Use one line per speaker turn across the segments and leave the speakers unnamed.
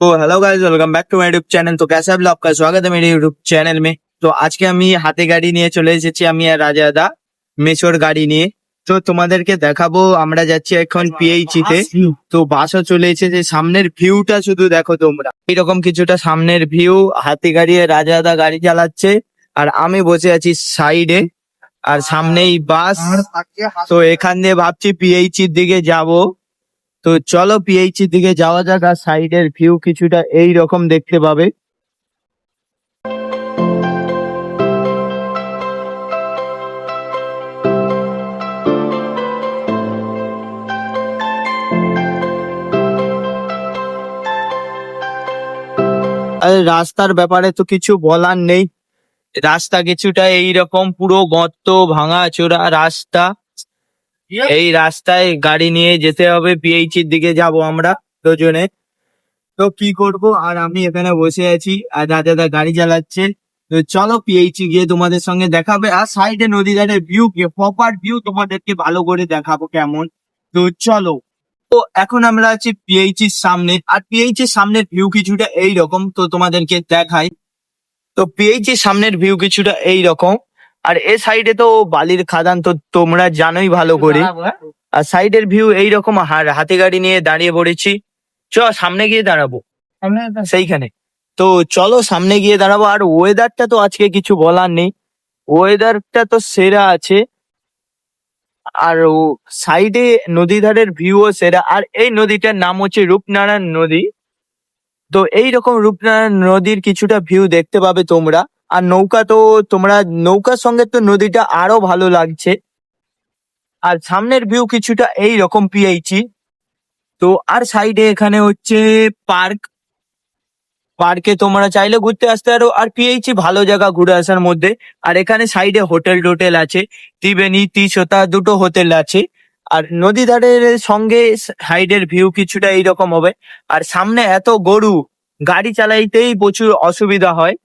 तो hello guys, welcome back to my YouTube channel. तो कैसे आप लोग, आपका स्वागत है मेरे यूट्यूब চ্যানেল में। তো আজকে আমি হাতে গাড়ি নিয়ে চলে এসেছি, আমি আর রাজাদা মেশোর গাড়ি নিয়ে। তো তোমাদেরকে দেখাবো, আমরা যাচ্ছি এখন পিএইচি তে। তো বাসও চলে এসেছে, সামনের ভিউটা শুধু দেখো তোমরা, এইরকম কিছুটা সামনের ভিউ। হাতি গাড়ি রাজাদা গাড়ি চালাচ্ছে আর আমি বসে আছি সাইডে, আর সামনেই বাস। তো এখান দিয়ে ভাবছি পিএইচির দিকে যাব। তো চলো পিএইচির দিকে যাওয়া যাক। আর সাইডের ভিউ কিছুটা এই রকম দেখতে পাবে। আর রাস্তার ব্যাপারে তো কিছু বলার নেই, রাস্তা কিছুটা এইরকম পুরো গর্ত ভাঙা চোরা রাস্তা। এই রাস্তায় গাড়ি নিয়ে যেতে হবে, পিএইচির দিকে যাব আমরা দুজনে। তো কি করব, আর আমি এখানে বসে আছি আর দাদা গাড়ি চালাচ্ছে। তো চলো পিএইচি গিয়ে তোমাদের সঙ্গে দেখাবে। আর সাইডে নদী ধারের ভিউ, প্রপার ভিউ তোমাদেরকে ভালো করে দেখাবো কেমন। তো চলো। তো এখন আমরা আছি পিএইচির সামনে, আর পিএইচির সামনের ভিউ কিছুটা এইরকম। তো তোমাদেরকে দেখাই। তো পিএইচির সামনের ভিউ কিছুটা এইরকম। আর এ সাইডে তো বালির খাদান, তো তোমরা জানোই ভালো করে। আর সাইডের ভিউ এইরকম। আর হাতি গাড়ি নিয়ে দাঁড়িয়ে পড়েছি। চ সামনে গিয়ে দাঁড়াবো সেইখানে। তো চলো সামনে গিয়ে দাঁড়াবো। আর ওয়েদারটা তো আজকে কিছু বলার নেই, ওয়েদারটা তো সেরা আছে। আর সাইডে নদী ধারের ভিউও সেরা। আর এই নদীটার নাম হচ্ছে রূপনারায়ণ নদী। তো এইরকম রূপনারায়ণ নদীর কিছুটা ভিউ দেখতে পাবে তোমরা। আর নৌকা, তো তোমরা নৌকার সঙ্গে তো নদীটা আরো ভালো লাগছে। আর সামনের ভিউ কিছুটা এইরকম পিএইচি। তো আর সাইডে এখানে হচ্ছে পার্ক, পার্কে তোমরা চাইলে ঘুরতে আসতে পারো। আর পিএইচি ভালো জায়গা ঘুরে আসার মধ্যে। আর এখানে সাইডে হোটেল টোটেল আছে, ত্রিবেণী তিশোতা দুটো হোটেল আছে। আর নদী ধারের সঙ্গে সাইডের ভিউ কিছুটা এইরকম হবে। আর সামনে এত গরু, গাড়ি চালাইতেই প্রচুর অসুবিধা হয়।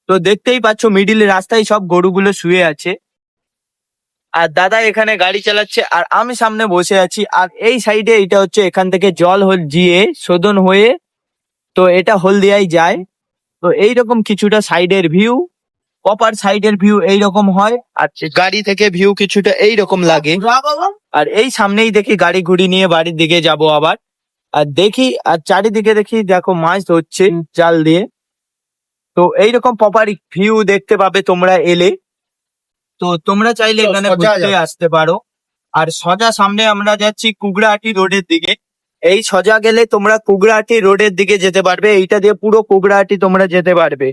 তো দেখতেই পাচ্ছ মিডিল রাস্তায় সব গরুগুলো শুয়ে আছে। আর দাদা এখানে গাড়ি চালাচ্ছে আর আমি সামনে বসে আছি। আর এই সাইডে এটা হচ্ছে, এখান থেকে জল গিয়ে শোধন হয়ে তো এটা হলদিয়ায় যায়। তো এইরকম কিছুটা সাইডের ভিউ, প্রপার সাইডের ভিউ এইরকম হয়। আর গাড়ি থেকে ভিউ কিছুটা এইরকম লাগে। আর এই সামনেই দেখি গাড়ি ঘুরি নিয়ে বাড়ির দিকে যাব আবার। আর দেখি, আর চারিদিকে দেখি দেখো মাছ ধরছে জাল দিয়ে। তো এইরকম প্রপার ভিউ দেখতে পাবে তোমরা এলে। তো তোমরা চাইলে এখানে ঘুরতে আসতে পারো। আর সোজা সামনে আমরা যাচ্ছি কুগড়াহাটি রোডের দিকে। এই সোজা গেলে তোমরা কুগড়াহাটি রোডের দিকে যেতে পারবে। এইটা দিয়ে পুরো কুগড়াহাটি তোমরা যেতে পারবে।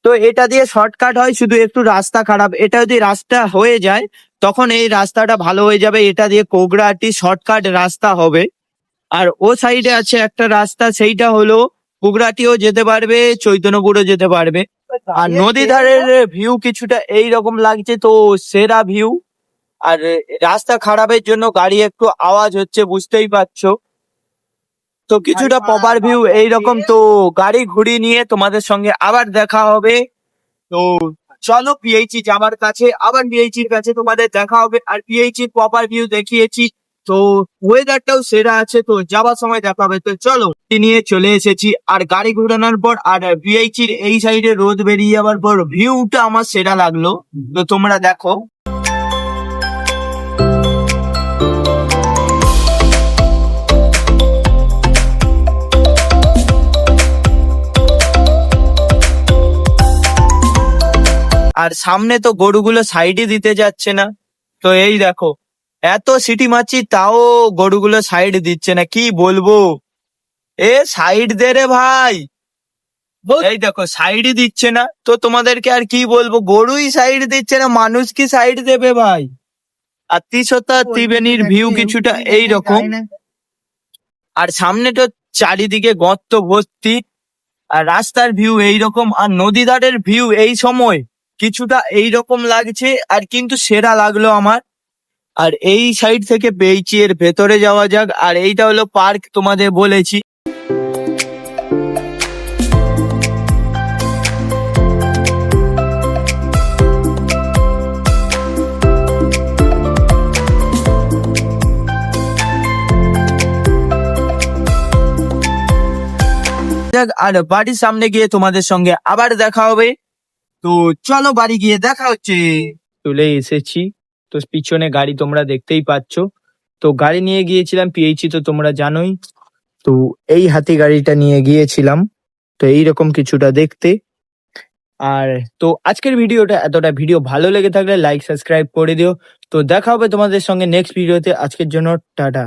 তো এটা দিয়ে শর্টকাট হয়, শুধু একটু রাস্তা খারাপ। এটা যদি রাস্তা হয়ে যায় তখন এই রাস্তাটা ভালো হয়ে যাবে, এটা দিয়ে কুগড়াহাটি শর্টকাট রাস্তা হবে। আর ও সাইডে আছে একটা রাস্তা, সেইটা হলো কুগড়াহাটিও যেতে পারবে, চৈতন্যপুরও যেতে পারবে। আর নদী ধারের ভিউ কিছুটা এইরকম লাগছে, তো সেরা ভিউ। আর রাস্তা খারাপের জন্য গাড়ি একটু আওয়াজ হচ্ছে, বুঝতেই পারছো। তো কিছুটা প্রপার ভিউ এইরকম। তো গাড়ি ঘুরিয়ে নিয়ে তোমাদের সঙ্গে আবার দেখা হবে। তো চলো পিএইচি যাবার কাছে, আবার পিএইচির কাছে তোমাদের দেখা হবে। আর পিএইচির প্রপার ভিউ দেখিয়েছি, তো ওয়েদারটাও সেরা আছে। তো যাবার সময় দেখা হবে। তো চলো নিয়ে চলে এসেছি। আর গাড়ি ঘোরানোর পর আর পিএইচির এই সাইডে রোদ বেরিয়ে যাওয়ার পর ভিউটা আমার সেরা লাগলো। তো তোমরা দেখো। আর সামনে তো গরুগুলো সাইডে দিতে যাচ্ছে না। তো এই দেখো, এত সিটি মারছি তাও গরুগুলো সাইড দিচ্ছে না, কি বলবো। এ সাইড দে রে ভাই। এই দেখো সাইডই দিচ্ছে না। তো তোমাদেরকে আর কি বলবো, গরুই সাইড দিচ্ছে না, মানুষ কি সাইড দেবে ভাই। আর তিশোতা ত্রিবেণীর ভিউ কিছুটা এইরকম। আর সামনে তো চারিদিকে গর্ত ভর্তি। আর রাস্তার ভিউ এইরকম। আর নদী ধারের ভিউ এই সময় কিছুটা এইরকম লাগছে, আর কিন্তু সেরা লাগলো আমার। আর এই সাইড থেকে পিএইচি এর ভেতরে যাওয়া যাক। আর এইটা হলো পার্ক, তোমাদের বলেছি। যাক, আর বাড়ির সামনে গিয়ে তোমাদের সঙ্গে আবার দেখা হবে। তো চলো বাড়ি গিয়ে দেখা হচ্ছে। চলে এসেছি, তো পিছনে গাড়ি তোমরা দেখতেই পাচ্ছ। তো গাড়ি নিয়ে গিয়েছিলাম পিএইচি, তো তোমরা জানোই। তো এই হাতি গাড়িটা নিয়ে গিয়েছিলাম, তো এইরকম কিছুটা দেখতে। আর তো আজকের ভিডিওটা এতটা, ভিডিও ভালো লেগে থাকলে লাইক সাবস্ক্রাইব করে দিও। তো দেখা হবে তোমাদের সঙ্গে নেক্সট ভিডিওতে। আজকের জন্য টাটা।